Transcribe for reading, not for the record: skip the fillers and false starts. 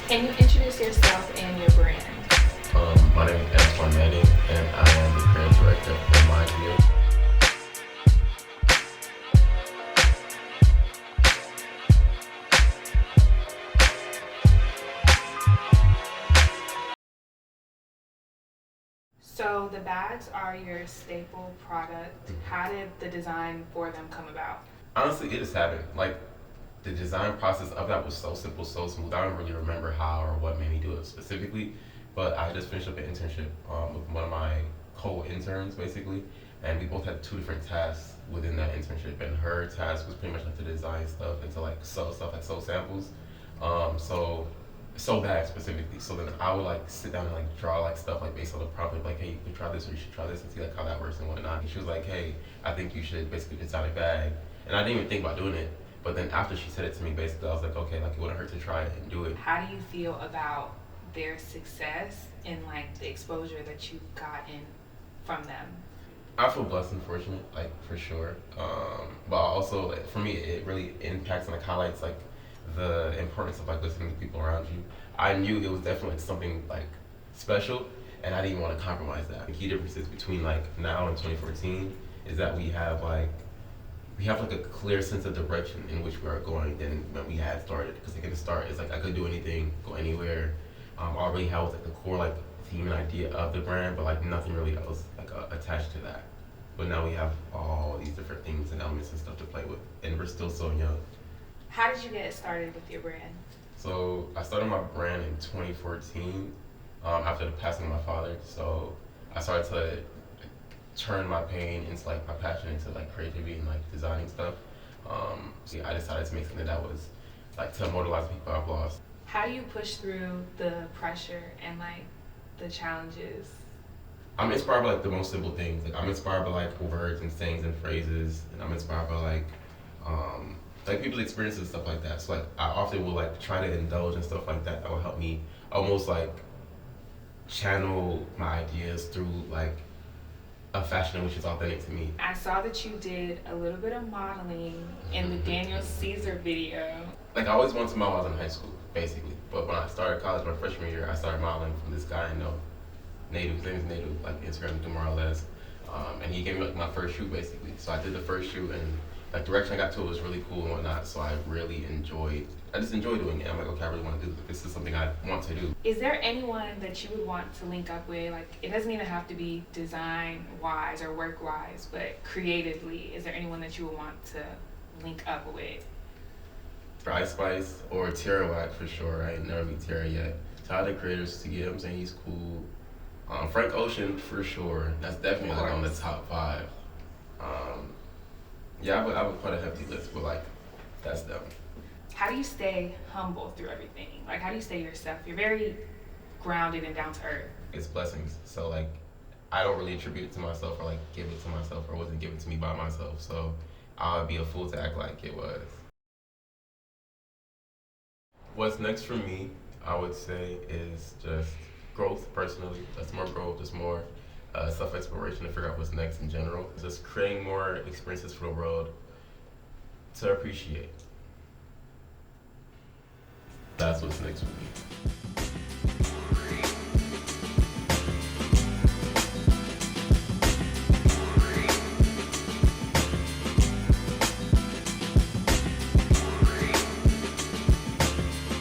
Can you introduce yourself and your brand? My name is Antoine Manning, and I am the creative director of Homage Year. So the bags are your staple product. How did the design for them come about? Honestly, it just happened. Like, the design process of that was so simple, so smooth. I don't really remember how or what made me do it specifically, but I just finished up an internship with one of my co-interns, basically, and we both had two different tasks within that internship. And her task was pretty much like to design stuff and to like sew stuff, like sew samples. So sew bags specifically. So then I would like sit down and like draw like stuff like based on the prompt, like hey, you can try this or you should try this and see like how that works and whatnot. And she was like, hey, I think you should basically design a bag, and I didn't even think about doing it. But then after she said it to me, basically, I was like, okay, like it wouldn't hurt to try it and do it. How do you feel about their success and like the exposure that you've gotten from them? I feel blessed and fortunate, like for sure. But also, like, for me, it really impacts and like highlights like the importance of like listening to people around you. I knew it was definitely like, something like special, and I didn't want to compromise that. The key differences between like now and 2014 is that we have like a clear sense of direction in which we are going than when we had started. Because like at the start, it's like I could do anything, go anywhere. All I really had was like the core like theme and idea of the brand, but like nothing really else like attached to that. But now we have all these different things and elements and stuff to play with, and we're still so young. How did you get started with your brand? So I started my brand in 2014 after the passing of my father. So I started to turn my pain into like my passion into like creativity and like designing stuff. So yeah, I decided to make something that was like to immortalize people I've lost. How do you push through the pressure and like the challenges? I'm inspired by like the most simple things. Like I'm inspired by like words and sayings and phrases, and I'm inspired by like people's experiences and stuff like that. So like I often will like try to indulge in stuff like that that will help me almost like channel my ideas through like a fashion which is authentic to me. I saw that you did a little bit of modeling in the Daniel Caesar video. Like I always wanted to model when I was in high school, basically. But when I started college, my freshman year, I started modeling from this guy I know, Native. His name is Native, like Instagram do more or less. And he gave me like my first shoot basically. So I did the first shoot, and like direction I got to it was really cool and whatnot. So I just enjoy doing it. I'm like, okay, I really want to do this. This is something I want to do. Is there anyone that you would want to link up with? Like, it doesn't even have to be design wise or work wise, but creatively, is there anyone that you would want to link up with? For Ice Spice or Tierra Whack for sure. I ain't never meet Tierra yet. Tyler the Creators to get him saying he's cool. Frank Ocean for sure. That's definitely like on the top five. Yeah, I would put a hefty list, but like that's them. How do you stay humble through everything? Like, how do you stay yourself? You're very grounded and down to earth. It's blessings. So like I don't really attribute it to myself or like give it to myself or it wasn't given to me by myself. So I would be a fool to act like it was. What's next for me, I would say, is just growth personally. That's more growth, just more self exploration to figure out what's next in general. Just creating more experiences for the world to appreciate. That's what's next for me.